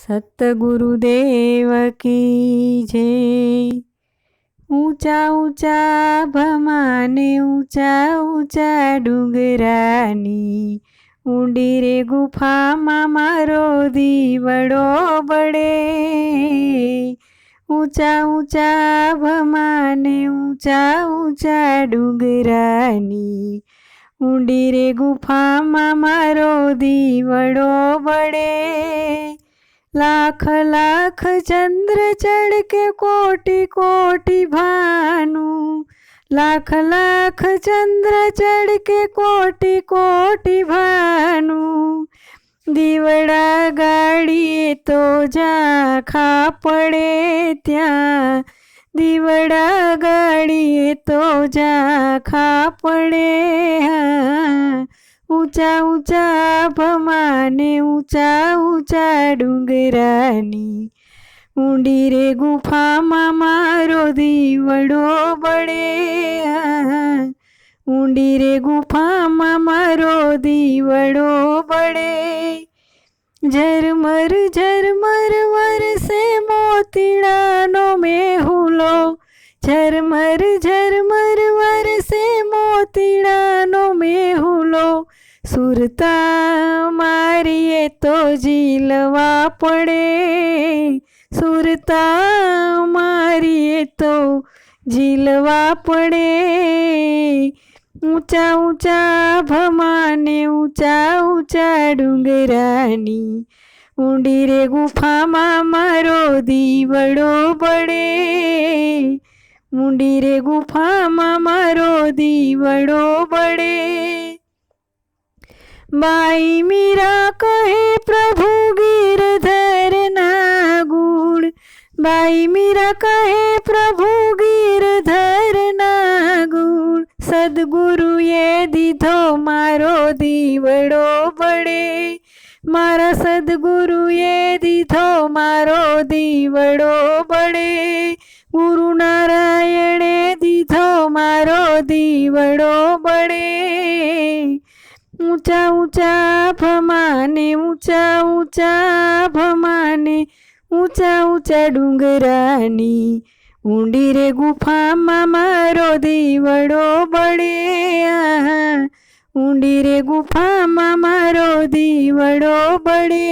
સતગુરુદેવ કી જય। ઊંચા ઊંચા ભમાને ઊંચા ઊંચા ડુંગરાની ઊંડી રે ગુફામાં મારો દીવડો બળે। ઊંચા ઊંચા ભમાને ઊંચા ઊંચા ડુંગરાની ઊંડી રે ગુફામાં મારો દીવડો બળે। लाख लाख चंद्र चढ़ के कोटि कोटि भानु, लाख लाख चंद्र चढ़ के कोटि कोटि भानु। दीवड़ा गाड़िए तो झांखा पड़े त्या, दीवड़ा गाड़िए तो झांखा पड़े। हाँ ऊंचा ऊंचा भमाने ऊंचा ऊंचा डूंगरानी ऊंडी रे गुफाમાં મારો દીવડો બળે। ઊંડી રે ગુફામાં મારો દીવડો બળે। ઝરમર ઝરમર વરસે મોતીડાનો મેહુલો, ઝરમર ઝરમર વરસે મોતીડાનો મેહુલો। સુરતા મારીએ તો ઝીલવા પડે, સુરતા મારીએ તો ઝીલવા પડે। ઊંચા ઊંચા ભમાને ઊંચા ઊંચા ડુંગરાની ઊંડી રે ગુફામાં મારો દીવડો બળે। ઊંડી રે ગુફામાં મારો દીવડો બળે। बाई मीरा कहे प्रभु गिरधर ना गुण, बाई मीरा कहे प्रभु गिरधर ना गुण। सदगुरुए દીધો મારો દીવડો બળે, મારા સદગુરુએ દીધો મારો દીવડો બળે। ગુરુ નારાયણે દીધો મારો દીવડો બળે। ऊंचा ऊंचा भमाने ऊंचा ऊंचा भमाने ऊंचा ऊंचा डूंगरानी ऊंडी रे गुफाમાં મારો દીવડો બળે। ઊંડી રે ગુફામાં મારો દીવડો બળે।